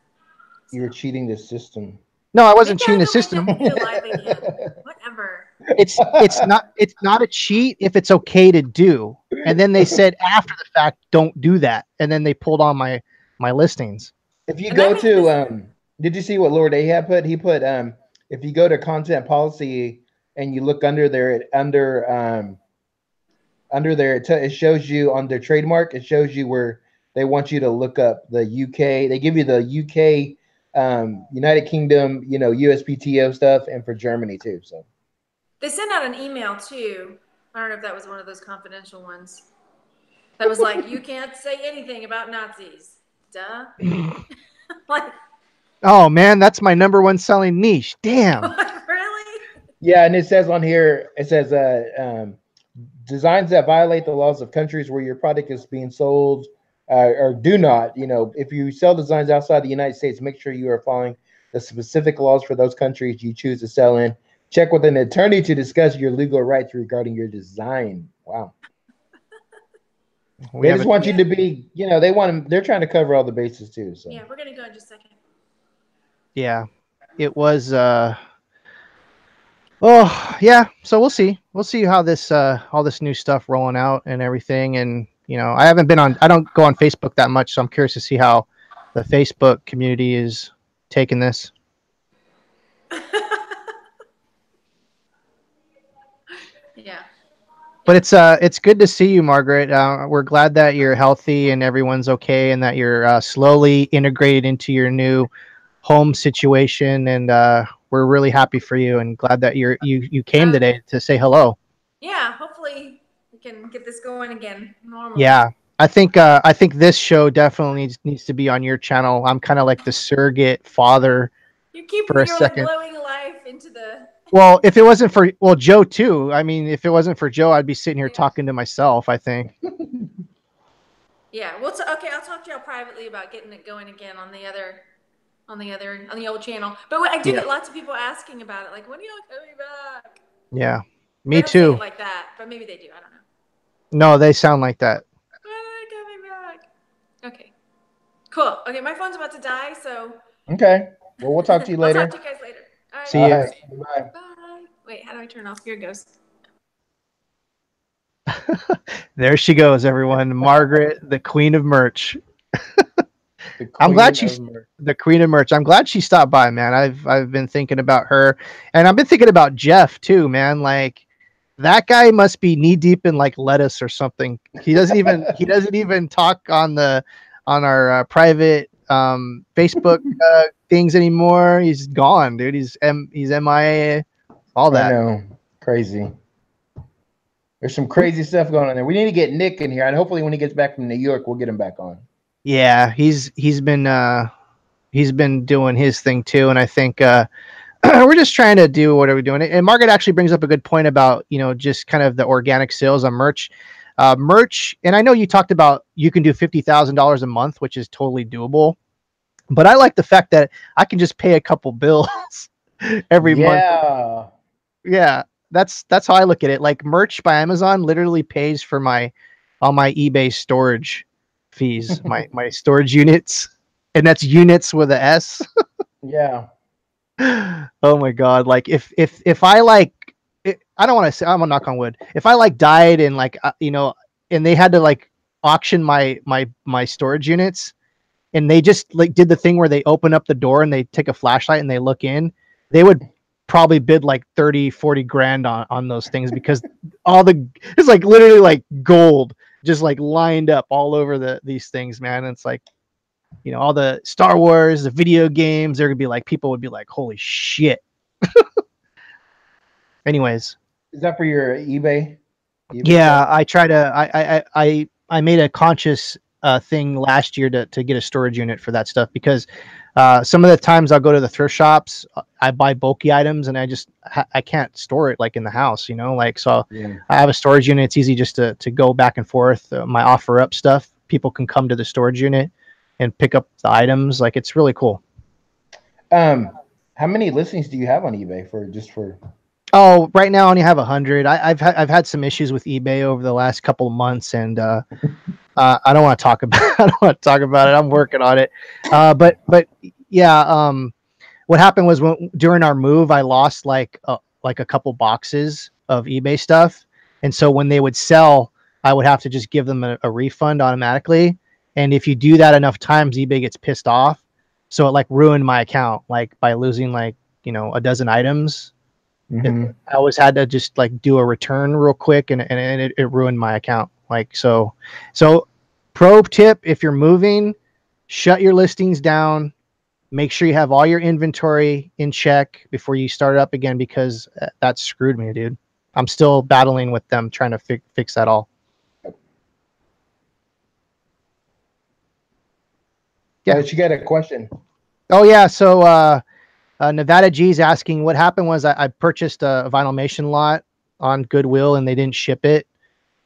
You're cheating the system. No, I wasn't cheating the system. Whatever. It's not a cheat if it's okay to do. And then they said after the fact, don't do that, and then they pulled on my listings. If you go to did you see what Lord Ahab put? He put if you go to content policy and you look under there, it shows you on their trademark. It shows you where they want you to look up the UK. They give you the UK, United Kingdom, USPTO stuff, and for Germany too. So they sent out an email too. I don't know if that was one of those confidential ones. That was like, you can't say anything about Nazis. Duh. Like. Oh man, that's my #1 selling niche. Damn. Really? Yeah, and it says on here, designs that violate the laws of countries where your product is being sold or do not, if you sell designs outside the United States, make sure you are following the specific laws for those countries you choose to sell in. Check with an attorney to discuss your legal rights regarding your design. Wow. They just want you to be, they're trying to cover all the bases too. So yeah, we're gonna go in just a second. Yeah, it was. Oh yeah, so we'll see how this all this new stuff rolling out and everything. And I haven't been on, I don't go on Facebook that much, so I'm curious to see how the Facebook community is taking this. Yeah. But it's good to see you, Margaret. We're glad that you're healthy and everyone's okay, and that you're slowly integrated into your new home situation. And we're really happy for you, and glad that you came today to say hello. Yeah, hopefully we can get this going again normally. Yeah, I think this show definitely needs to be on your channel. I'm kind of like the surrogate father You're keeping for a your like second. glowing life into the. Well, if it wasn't for Joe too. I mean, if it wasn't for Joe, I'd be sitting here Yeah. talking to myself, I think. Yeah. Well, okay. I'll talk to y'all privately about getting it going again on the old channel. But I do Yeah. get lots of people asking about it. Like, when are y'all coming back? Yeah. They Me don't say too. it like that, but maybe they do. I don't know. No, they sound like that. When are they coming back? Okay. Cool. Okay, my phone's about to die, so Okay. Well, we'll talk to you I'll later. talk to you guys later. All right. See All you. right. Bye. Bye. Wait, how do I turn off? Here it goes. There she goes, everyone. Margaret, the queen of merch. The I'm glad queen she's of merch. the queen of merch. I'm glad she stopped by, man. I've been thinking about her, and I've been thinking about Jeff too, man. Like that guy must be knee deep in like lettuce or something. He doesn't even talk on our private Facebook things anymore. He's gone, dude. He's MIA, all I that. know. Crazy. There's some crazy stuff going on there. We need to get Nick in here, and hopefully, when he gets back from New York, we'll get him back on. Yeah, he's been doing his thing too, and I think we're just trying to do what are we doing. And Margaret actually brings up a good point about just kind of the organic sales on merch. Merch, and I know you talked about you can do $50,000 a month, which is totally doable. But I like the fact that I can just pay a couple bills every month. Yeah. Yeah, that's how I look at it. Like merch by Amazon literally pays for all my eBay storage fees, my storage units, and that's units with a S. Yeah. Oh my god! Like if I like, I don't want to say, I'm gonna knock on wood. If I like died and like and they had to like auction my storage units, and they just like did the thing where they open up the door and they take a flashlight and they look in, they would probably bid like 30-40 grand on those things, because it's like literally like gold just like lined up all over these things, man. And it's like, all the Star Wars, the video games, there could be like people would be like, holy shit. Anyways, Is that for your eBay? yeah, stuff? I try to I made a conscious thing last year to get a storage unit for that stuff, because some of the times I'll go to the thrift shops, I buy bulky items, and I can't store it like in the house, like, so Yeah. I have a storage unit. It's easy just to go back and forth. My offer up stuff, people can come to the storage unit and pick up the items. Like, it's really cool. How many listings do you have on eBay for? Oh, right now I only have 100. I've had some issues with eBay over the last couple of months, and I don't want to talk about I don't want to talk about it. I'm working on it. But yeah, what happened was during our move, I lost like a couple boxes of eBay stuff, and so when they would sell, I would have to just give them a refund automatically. And if you do that enough times, eBay gets pissed off, so it like ruined my account, like by losing like a dozen items. Mm-hmm. I always had to just like do a return real quick, and it ruined my account. Like, so pro tip, if you're moving, shut your listings down. Make sure you have all your inventory in check before you start up again, because that screwed me, dude. I'm still battling with them trying to fix that all. Yeah. She got a question. Oh yeah. So Nevada G's asking, what happened was I purchased a Vinylmation lot on Goodwill, and they didn't ship it.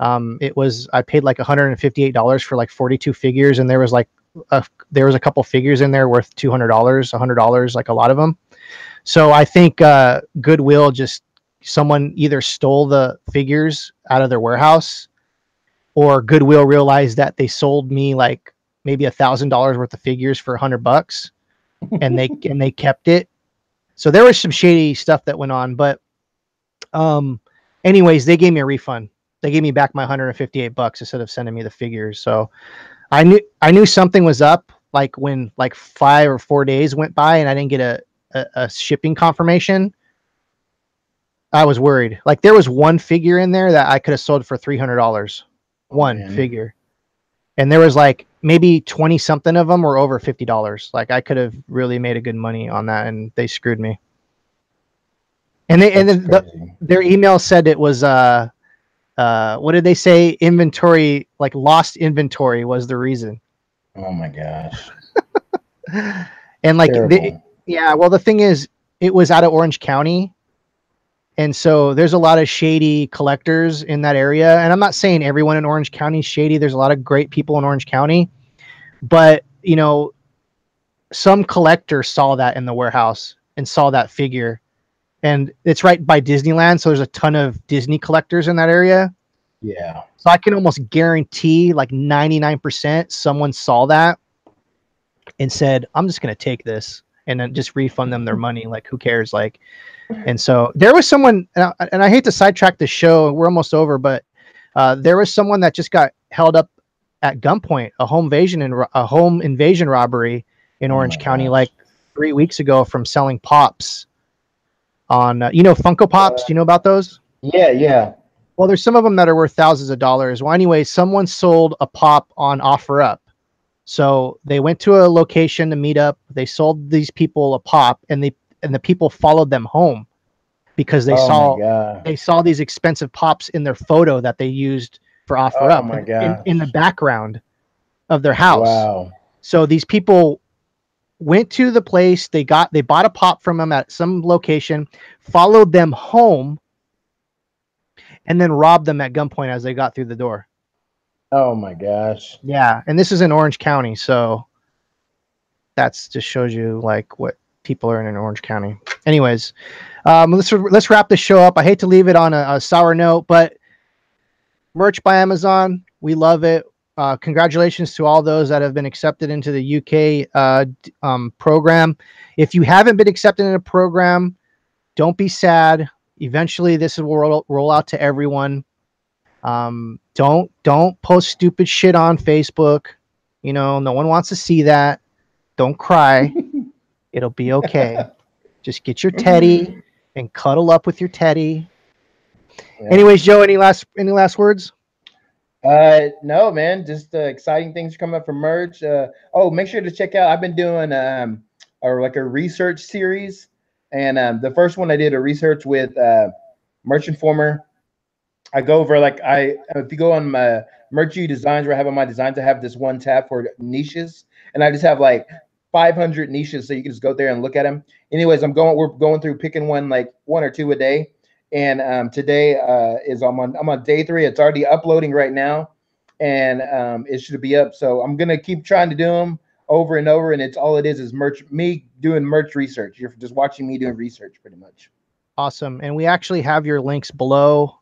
I paid like $158 for like 42 figures, and there was a couple figures in there worth $200, $100, like a lot of them. So I think Goodwill, just someone either stole the figures out of their warehouse, or Goodwill realized that they sold me like maybe $1,000 worth of figures for $100, and they kept it. So there was some shady stuff that went on, but anyways, they gave me a refund. They gave me back my $158 instead of sending me the figures. So I knew something was up, like when like 5 or 4 days went by and I didn't get a shipping confirmation. I was worried. Like there was one figure in there that I could have sold for $300. One figure. And there was like maybe 20 something of them were over $50. Like I could have really made a good money on that, and they screwed me. And their email said it was what did they say? Inventory, like lost inventory was the reason. Oh my gosh. And like well, the thing is, it was out of Orange County. And so there's a lot of shady collectors in that area. And I'm not saying everyone in Orange County is shady. There's a lot of great people in Orange County. But, you know, some collector saw that in the warehouse and saw that figure. And it's right by Disneyland. So there's a ton of Disney collectors in that area. Yeah. So I can almost guarantee like 99% someone saw that and said, I'm just going to take this and then just refund them their money. Like, who cares? Like, and so there was someone, and I hate to sidetrack the show, we're almost over, but there was someone that just got held up at gunpoint, a home invasion robbery in Orange County, like 3 weeks ago, from selling pops on, Funko Pops. Do you know about those? Yeah. Well, there's some of them that are worth thousands of dollars. Well, anyway, someone sold a pop on OfferUp. So they went to a location to meet up. They sold these people a pop, and the people followed them home because they saw these expensive pops in their photo that they used for OfferUp in the background of their house. Wow. So these people went to the place, they bought a pop from them at some location, followed them home, and then robbed them at gunpoint as they got through the door. Oh my gosh. Yeah, and this is in Orange County, so that's just shows you like what people are in Orange County. Anyways, let's wrap this show up. I hate to leave it on a sour note, but merch by Amazon, we love it. Congratulations to all those that have been accepted into the UK program. If you haven't been accepted in a program, don't be sad. Eventually, this will roll out to everyone. Don't post stupid shit on Facebook. No one wants to see that. Don't cry. It'll be okay. Just get your teddy and cuddle up with your teddy. Yeah. Anyways, Joe, any last words? No, man. Just exciting things coming up for merch. Make sure to check out. I've been doing a research series, and the first one I did a research with Merch Informer. I go over if you go on my Merch Designs, where I have on my designs, I have this one tab for niches, and I just have like 500 niches, so you can just go there and look at them. Anyways, we're going through picking one or two a day, and today I'm on day 3. It's already uploading right now, and it should be up. So I'm gonna keep trying to do them over and over, and it's all it is me doing merch research. You're just watching me doing research, pretty much. Awesome, and we actually have your links below.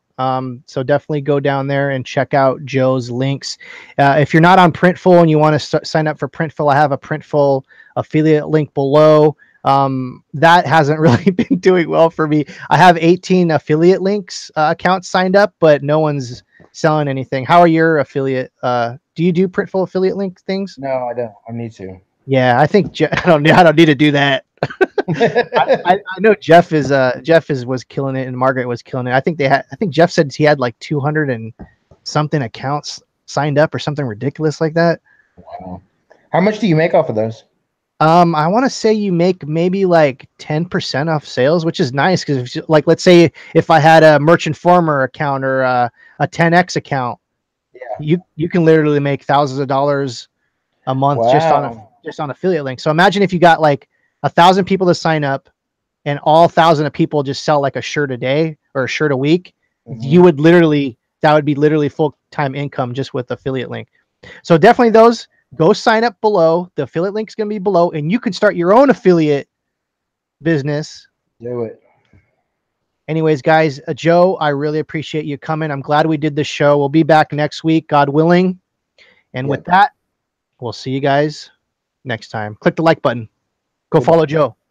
So definitely go down there and check out Joe's links. If you're not on Printful and you want to sign up for Printful, I have a Printful affiliate link below. That hasn't really been doing well for me. I have 18 affiliate links accounts signed up, but no one's selling anything. How are your affiliate? Do you do Printful affiliate link things? No, I don't. I need to. Yeah, I think I don't need to do that. I know Jeff was killing it and Margaret was killing it. I think Jeff said he had like 200 and something accounts signed up or something ridiculous like that. Wow. How much do you make off of those? I want to say you make maybe like 10% off sales, which is nice because like let's say if I had a Merch Informer account or a 10x account, yeah, you can literally make thousands of dollars a month. Wow. just on affiliate links. So imagine if you got like 1,000 people to sign up and all 1,000 of people just sell like a shirt a day or a shirt a week, mm-hmm. That would be literally full-time income just with affiliate link. So definitely go sign up below. The affiliate link is going to be below, and you can start your own affiliate business. Do it. Anyways, guys, Joe, I really appreciate you coming. I'm glad we did this show. We'll be back next week, God willing. And with that, we'll see you guys next time. Click the like button. Go follow Joe.